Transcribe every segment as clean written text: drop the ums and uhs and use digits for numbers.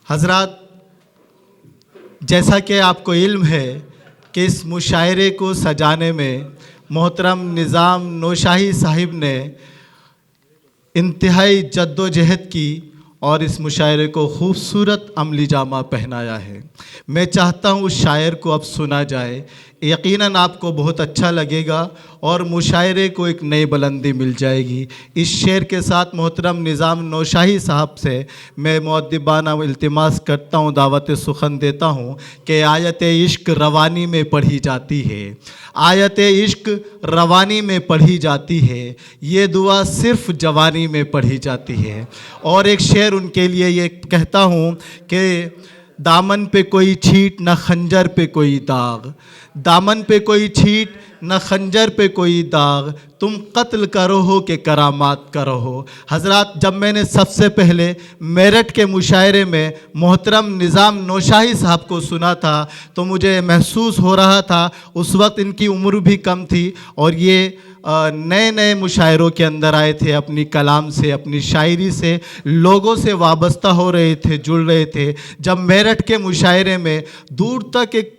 हज़रात, जैसा कि आपको इल्म है कि इस मुशायरे को सजाने में मोहतरम निज़ाम नौशाही साहिब ने इंतहाई जद्दोजहद की और इस मुशायरे को खूबसूरत अमली जामा पहनाया है। मैं चाहता हूँ उस शायर को अब सुना जाए, यकीनन आपको बहुत अच्छा लगेगा और मुशायरे को एक नई बुलंदी मिल जाएगी। इस शेर के साथ मोहतरम निज़ाम नौशाही साहब से मैं मुअद्दिबाना इल्तिमास करता हूँ, दावत सुखन देता हूँ कि आयत इश्क रवानी में पढ़ी जाती है, आयत इश्क रवानी में पढ़ी जाती है, ये दुआ सिर्फ़ जवानी में पढ़ी जाती है। और एक शेर उनके लिए ये कहता हूँ कि दामन पे कोई छीट न खंजर पे कोई दाग, दामन पे कोई छीट न खंजर पे कोई दाग, तुम कत्ल करो हो कि करामात करो हो। हज़रात, जब मैंने सबसे पहले मेरठ के मुशायरे में मोहतरम निज़ाम नौशाही साहब को सुना था तो मुझे महसूस हो रहा था, उस वक्त इनकी उम्र भी कम थी और ये नए नए मुशायरों के अंदर आए थे, अपनी कलाम से, अपनी शायरी से लोगों से वाबस्ता हो रहे थे, जुड़ रहे थे। जब मेरठ के मुशायरे में दूर तक एक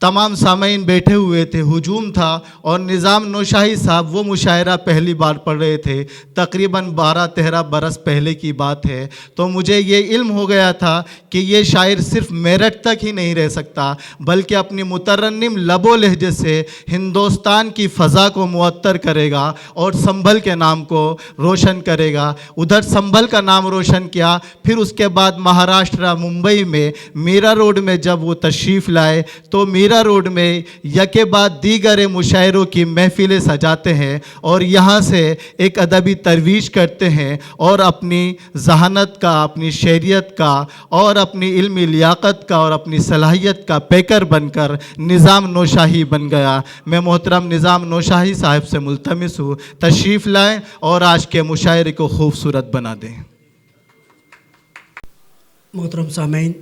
तमाम सामीन बैठे हुए थे, हुजूम था और निज़ाम नौशाही साहब वो मुशायरा पहली बार पढ़ रहे थे, तकरीबन 12-13 बरस पहले की बात है। तो मुझे ये इल्म हो गया था कि ये शायर सिर्फ़ मेरठ तक ही नहीं रह सकता बल्कि अपनी मुतरन्निम लबो लहजे से हिंदुस्तान की फ़ज़ा को मुअत्तर करेगा और संभल के नाम को रोशन करेगा। उधर संभल का नाम रोशन किया, फिर उसके बाद महाराष्ट्र मुंबई में मीरा रोड में जब वो तशरीफ़ लाए तो मीरा रोड में यके बाद दीगर मुशायरों की महफिलें सजाते हैं और यहाँ से एक अदबी तरवीज करते हैं और अपनी जहानत का, अपनी शरीयत का और अपनी इल्मी लियाकत का और अपनी सलाहियत का पैकर बनकर निज़ाम नौशाही बन गया। मैं मोहतरम निज़ाम नौशाही साहब से मुल्तमिस हूँ, तशरीफ़ लाएँ और आज के मुशायरे को खूबसूरत बना दें। मोहतरम सामीन,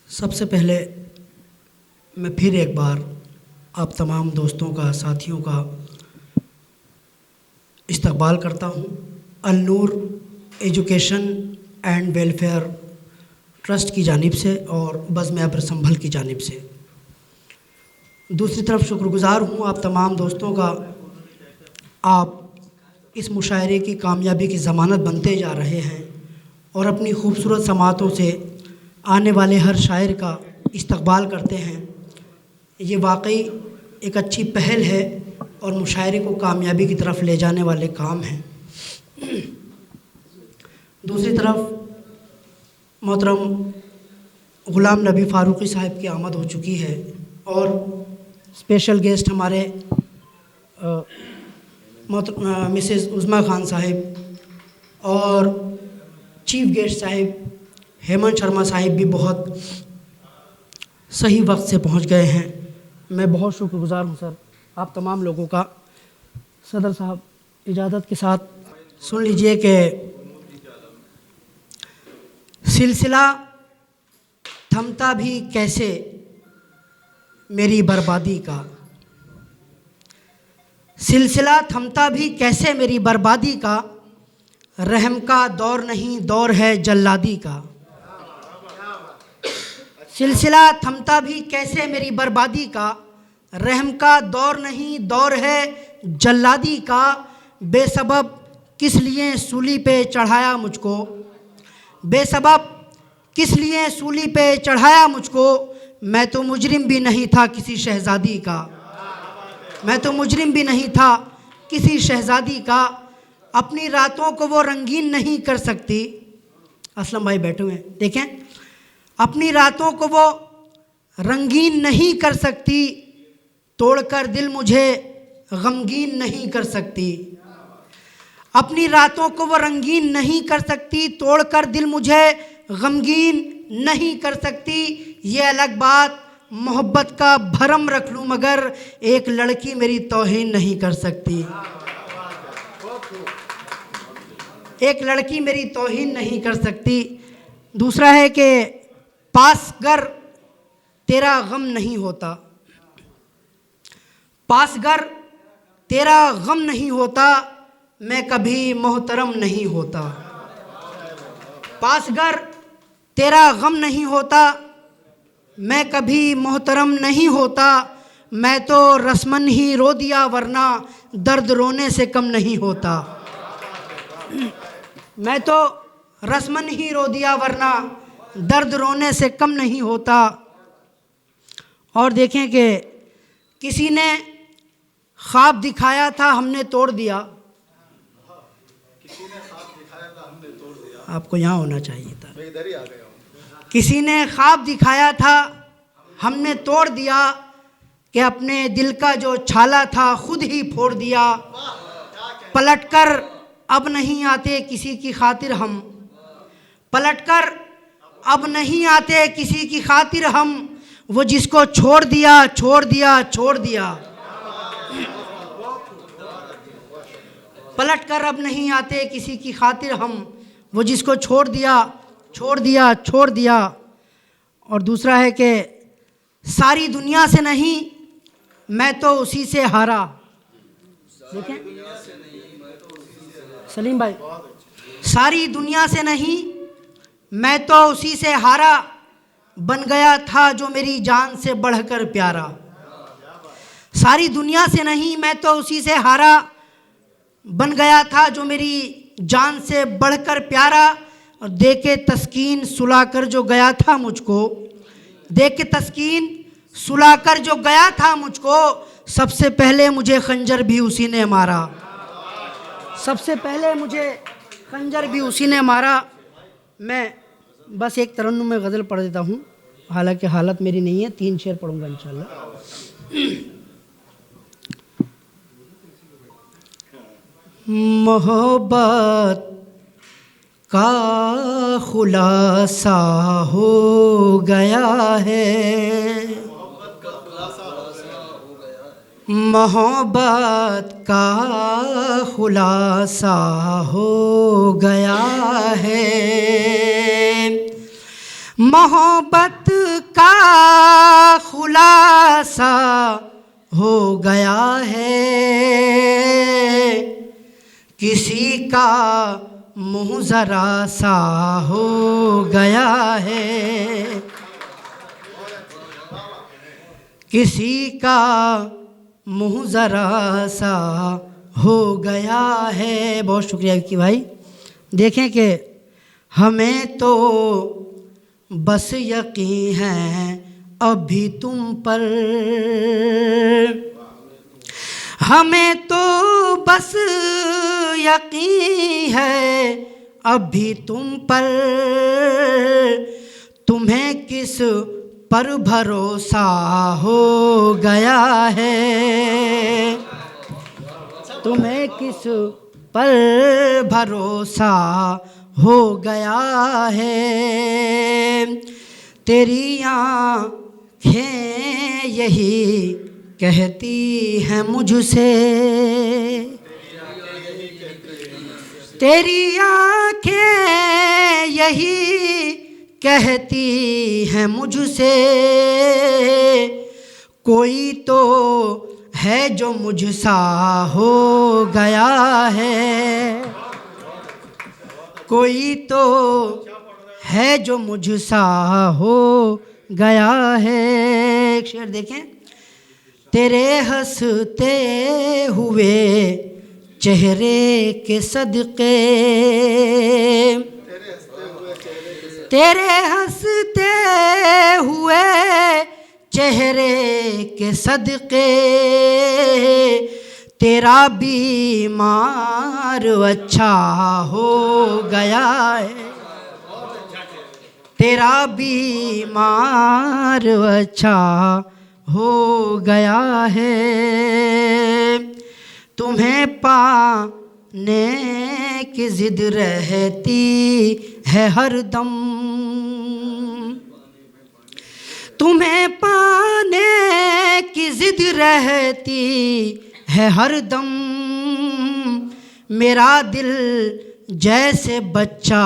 सबसे पहले मैं फिर एक बार आप तमाम दोस्तों का, साथियों का इस्तकबाल करता हूँ अल-नूर एजुकेशन एंड वेलफेयर ट्रस्ट की जानिब से और बज़्म अब्र संभल की जानिब से। दूसरी तरफ शुक्रगुज़ार हूँ आप तमाम दोस्तों का, आप इस मुशायरे की कामयाबी की ज़मानत बनते जा रहे हैं और अपनी खूबसूरत समातों से आने वाले हर शायर का इस्तकबाल करते हैं। ये वाकई एक अच्छी पहल है और मुशायरे को कामयाबी की तरफ ले जाने वाले काम हैं। दूसरी तरफ मोहतरम ग़ुलाम नबी फ़ारूक़ी साहब की आमद हो चुकी है और स्पेशल गेस्ट हमारे मिसेज़ उज़्मा खान साहिब और चीफ़ गेस्ट साहिब हेमंत शर्मा साहिब भी बहुत सही वक्त से पहुंच गए हैं। मैं बहुत शुक्रगुज़ार हूं सर आप तमाम लोगों का। सदर साहब इजाज़त के साथ सुन लीजिए कि सिलसिला थमता भी कैसे मेरी बर्बादी का, सिलसिला थमता भी कैसे मेरी बर्बादी का, रहम का दौर नहीं दौर है जल्लादी का। सिलसिला थमता भी कैसे मेरी बर्बादी का, रहम का दौर नहीं दौर है जल्लादी का। बेसबब किस लिए सूली पे चढ़ाया मुझको, बेसबब किस लिए सूली पे चढ़ाया मुझको, मैं तो मुजरिम भी नहीं था किसी शहज़ादी का, मैं तो मुजरिम भी नहीं था किसी शहज़ादी का। अपनी रातों को वो रंगीन नहीं कर सकती, असलम भाई बैठे हुए हैं देखें, अपनी रातों को वो रंगीन नहीं कर सकती, तोड़कर दिल मुझे गमगीन नहीं कर सकती। अपनी रातों को वो रंगीन नहीं कर सकती, तोड़कर दिल मुझे गमगीन नहीं कर सकती। ये अलग बात मोहब्बत का भरम रख लूँ मगर एक लड़की मेरी तौहीन नहीं कर सकती, एक लड़की मेरी तौहीन नहीं कर सकती। दूसरा है कि पास गर तेरा गम नहीं होता, पास गर तेरा गम नहीं होता, मैं कभी मोहतरम नहीं होता, पासगर तेरा गम नहीं होता, मैं कभी मोहतरम नहीं होता, मैं तो रस्मन ही रो दिया वरना दर्द रोने से कम नहीं होता। मैं तो रस्मन ही रो दिया वरना दर्द रोने से कम नहीं होता। और देखें कि किसी ने ख्वाब दिखाया था हमने तोड़ दिया। आपको यहाँ होना चाहिए था। मैं इधर ही आ गया हूँ। किसी ने ख्वाब दिखाया था हमने तोड़ दिया, कि अपने दिल का जो छाला था खुद ही फोड़ दिया। पलटकर अब नहीं आते किसी की खातिर हम, पलटकर अब नहीं आते किसी की खातिर हम, वो जिसको छोड़ दिया छोड़ दिया छोड़ दिया। पलटकर अब नहीं आते किसी की खातिर हम, वो जिसको छोड़ दिया छोड़ दिया छोड़ दिया। और दूसरा है कि सारी दुनिया से नहीं मैं तो उसी से हारा। देखें सलीम भाई, सारी दुनिया से नहीं मैं तो उसी से हारा, बन गया था जो मेरी जान से बढ़कर प्यारा। सारी दुनिया से नहीं मैं तो उसी से हारा, बन गया था जो मेरी जान से बढ़कर प्यारा। और दे के तस्कीन सुलाकर जो गया था मुझको, दे के तस्कीन सुलाकर जो गया था मुझको, सबसे पहले मुझे खंजर भी उसी ने मारा। सबसे पहले मुझे खंजर भी उसी ने मारा। मैं बस एक तरन्नुम में गज़ल पढ़ देता हूँ, हालांकि हालत मेरी नहीं है, 3 शेर पढ़ूँगा इंशाल्लाह। मोहब्बत का खुलासा हो गया है, मोहब्बत का खुलासा हो गया है, मोहब्बत का खुलासा हो गया है। किसी का मुँह ज़रा सा हो गया है, किसी का मुँह ज़रा सा हो गया है। बहुत शुक्रिया विक्की भाई। देखें कि हमें तो बस यकीन है अभी तुम पर, हमें तो बस यकीन है अभी तुम पर, तुम्हें किस पर भरोसा हो गया है, तुम्हें किस पर भरोसा हो गया है। तेरी आँखें यही कहती हैं मुझसे, तेरी आँखें यही कहती हैं मुझसे, कोई तो है जो मुझसा हो गया है, कोई तो है जो मुझसा हो गया है। एक शेर देखें, तेरे हंसते हुए चेहरे के सदके, तेरे हंसते हुए चेहरे के सदके, तेरा बीमार अच्छा हो गया है, तेरा बीमार अच्छा हो गया है। तुम्हें पाने की जिद रहती है हरदम, तुम्हें पाने की जिद रहती है हरदम, मेरा दिल जैसे बच्चा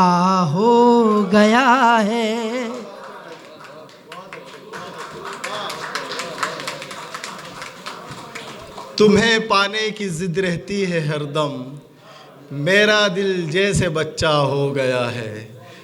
हो गया है, तुम्हें पाने की जिद रहती है हरदम, मेरा दिल जैसे बच्चा हो गया है।